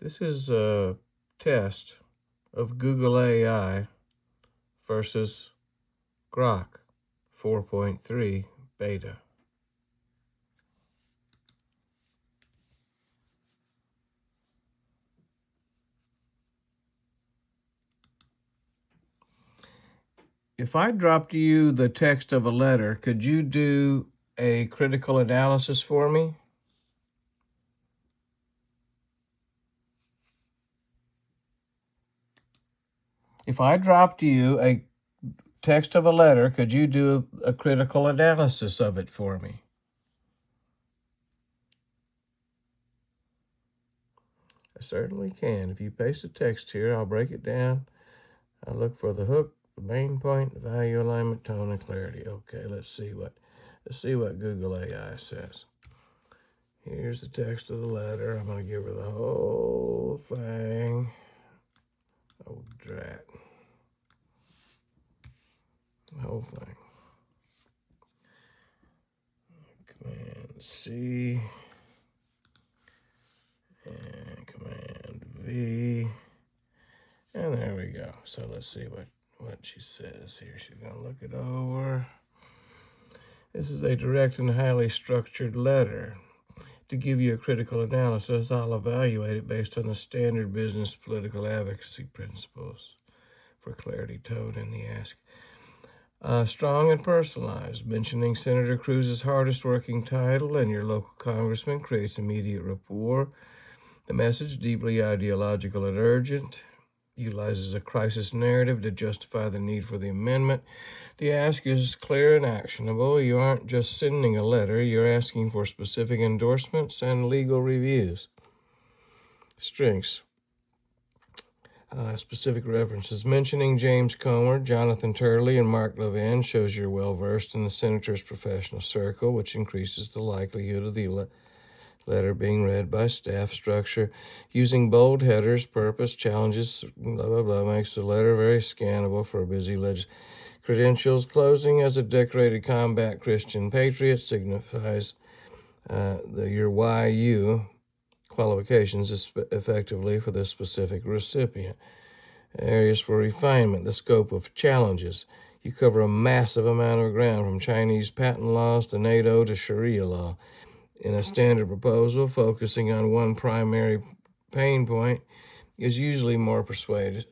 This is a test of GoogleAI versus Grok 4.3 beta. If I dropped you the text of a letter, could you do a critical analysis for me? If I dropped you a text of a letter, could you do a critical analysis of it for me? I certainly can. If you paste the text here, I'll break it down. I'll look for the hook, the main point, the value alignment, tone, and clarity. Okay, let's see what GoogleAI says. Here's the text of the letter. I'm going to give her the whole thing. Oh, drat. The whole thing. Command C and Command V. And there we go. So let's see what she says here. She's going to look it over. This is a direct and highly structured letter. To give you a critical analysis, I'll evaluate it based on the standard business political advocacy principles for clarity, tone, and the ask. Strong and personalized. Mentioning Senator Cruz's hardest working title and your local congressman creates immediate rapport. The message, deeply ideological and urgent, utilizes a crisis narrative to justify the need for the amendment. The ask is clear and actionable. You aren't just sending a letter, you're asking for specific endorsements and legal reviews. Strengths. Specific references. Mentioning James Comer, Jonathan Turley, and Mark Levin shows you're well versed in the senator's professional circle, which increases the likelihood of the letter being read by staff. Structure. Using bold headers, purpose, challenges, blah, blah, blah, makes the letter very scannable for a busy Credentials. Closing as a decorated combat Christian patriot signifies your YU qualifications effectively for this specific recipient. Areas for refinement, the scope of challenges. You cover a massive amount of ground, from Chinese patent laws to NATO to Sharia law. In a standard proposal, focusing on one primary pain point is usually more persuasive.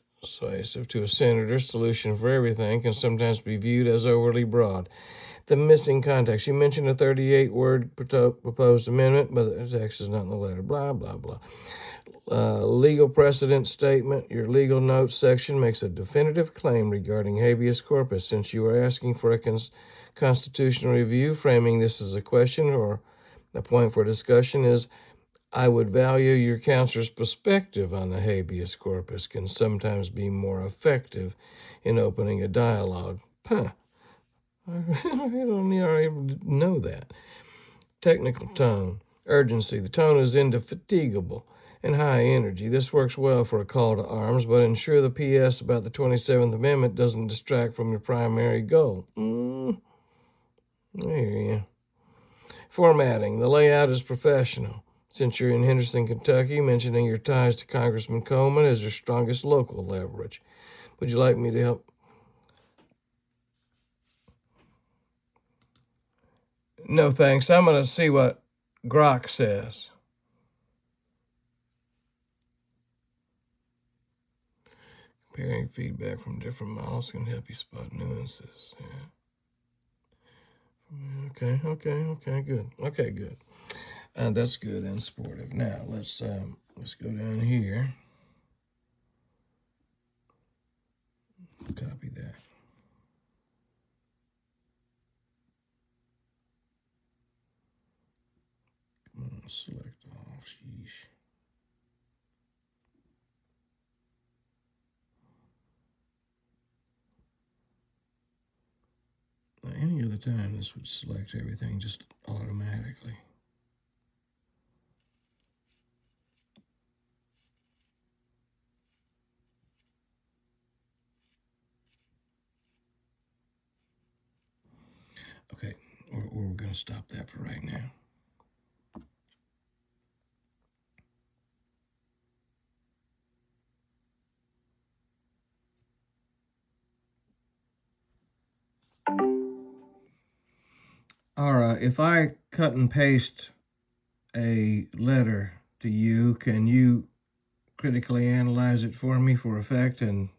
To a senator, solution for everything can sometimes be viewed as overly broad. The missing context. You mentioned a 38-word proposed amendment, but the text is not in the letter. Blah, blah, blah. Legal precedent statement. Your legal notes section makes a definitive claim regarding habeas corpus. Since you are asking for a constitutional review, framing this as a question or a point for discussion is, I would value your counselor's perspective on the habeas corpus can sometimes be more effective in opening a dialogue. Huh. I don't even know that. Technical tone. Urgency. The tone is indefatigable and high energy. This works well for a call to arms, but ensure the PS about the 27th Amendment doesn't distract from your primary goal. I hear you. Formatting. The layout is professional. Since you're in Henderson, Kentucky, mentioning your ties to Congressman Coleman is your strongest local leverage. Would you like me to help? No, thanks. I'm going to see what Grok says. Comparing feedback from different models can help you spot nuances. Yeah. Okay, good. Okay, good. That's good and supportive. Now let's go down here. Copy that. Come on, select all. Sheesh. Now, any other time, this would select everything just automatically. Okay, we're going to stop that for right now. Ara, if I cut and paste a letter to you, can you critically analyze it for me for effect and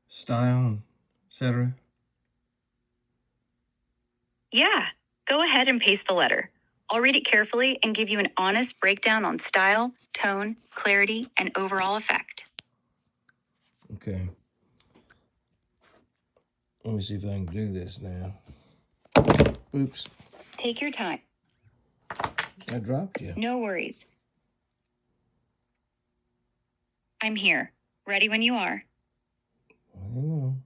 style, etc.? Yeah, go ahead and paste the letter. I'll read it carefully and give you an honest breakdown on style, tone, clarity, and overall effect. Okay. Let me see if I can do this now. Oops. Take your time. I dropped you. No worries. I'm here. Ready when you are. I don't know.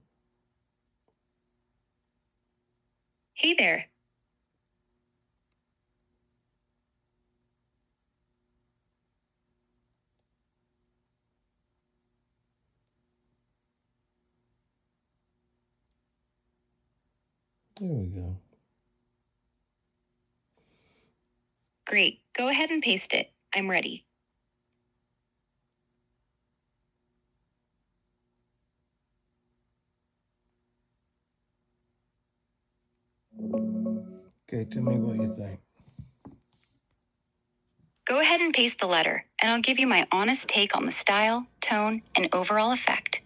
Hey there. There we go. Great. Go ahead and paste it. I'm ready. Okay, tell me what you think. Go ahead and paste the letter, and I'll give you my honest take on the style, tone, and overall effect.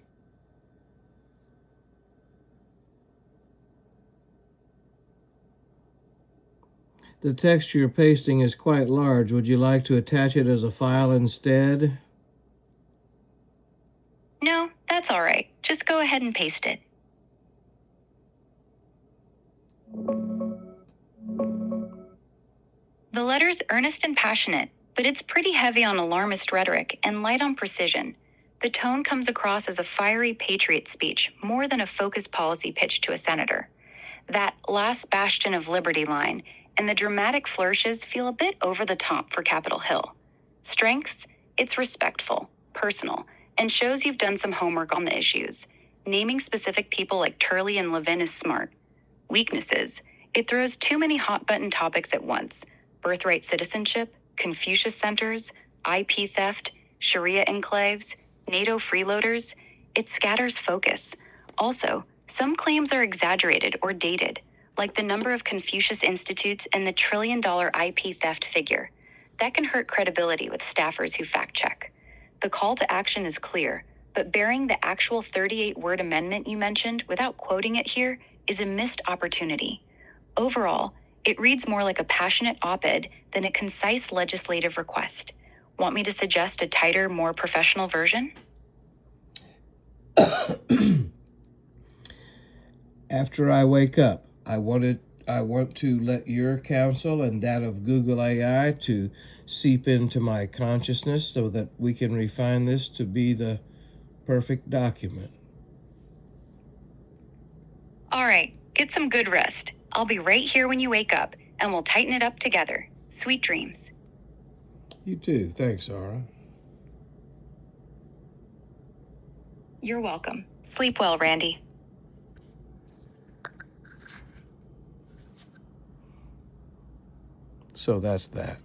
The text you're pasting is quite large. Would you like to attach it as a file instead? No, that's all right. Just go ahead and paste it. The letter's earnest and passionate, but it's pretty heavy on alarmist rhetoric and light on precision. The tone comes across as a fiery patriot speech more than a focused policy pitch to a senator. That last bastion of liberty line and the dramatic flourishes feel a bit over the top for Capitol Hill. Strengths, it's respectful, personal, and shows you've done some homework on the issues. Naming specific people like Turley and Levin is smart. Weaknesses, it throws too many hot-button topics at once. Birthright citizenship, Confucius centers, IP theft, Sharia enclaves, NATO freeloaders. It scatters focus. Also, some claims are exaggerated or dated, like the number of Confucius institutes and the trillion-dollar IP theft figure. That can hurt credibility with staffers who fact-check. The call to action is clear, but bearing the actual 38-word amendment you mentioned without quoting it here is a missed opportunity. Overall, it reads more like a passionate op-ed than a concise legislative request. Want me to suggest a tighter, more professional version? After I wake up, I want to let your counsel and that of GoogleAI to seep into my consciousness so that we can refine this to be the perfect document. All right, get some good rest. I'll be right here when you wake up, and we'll tighten it up together. Sweet dreams. You too. Thanks, Ara. You're welcome. Sleep well, Randy. So that's that.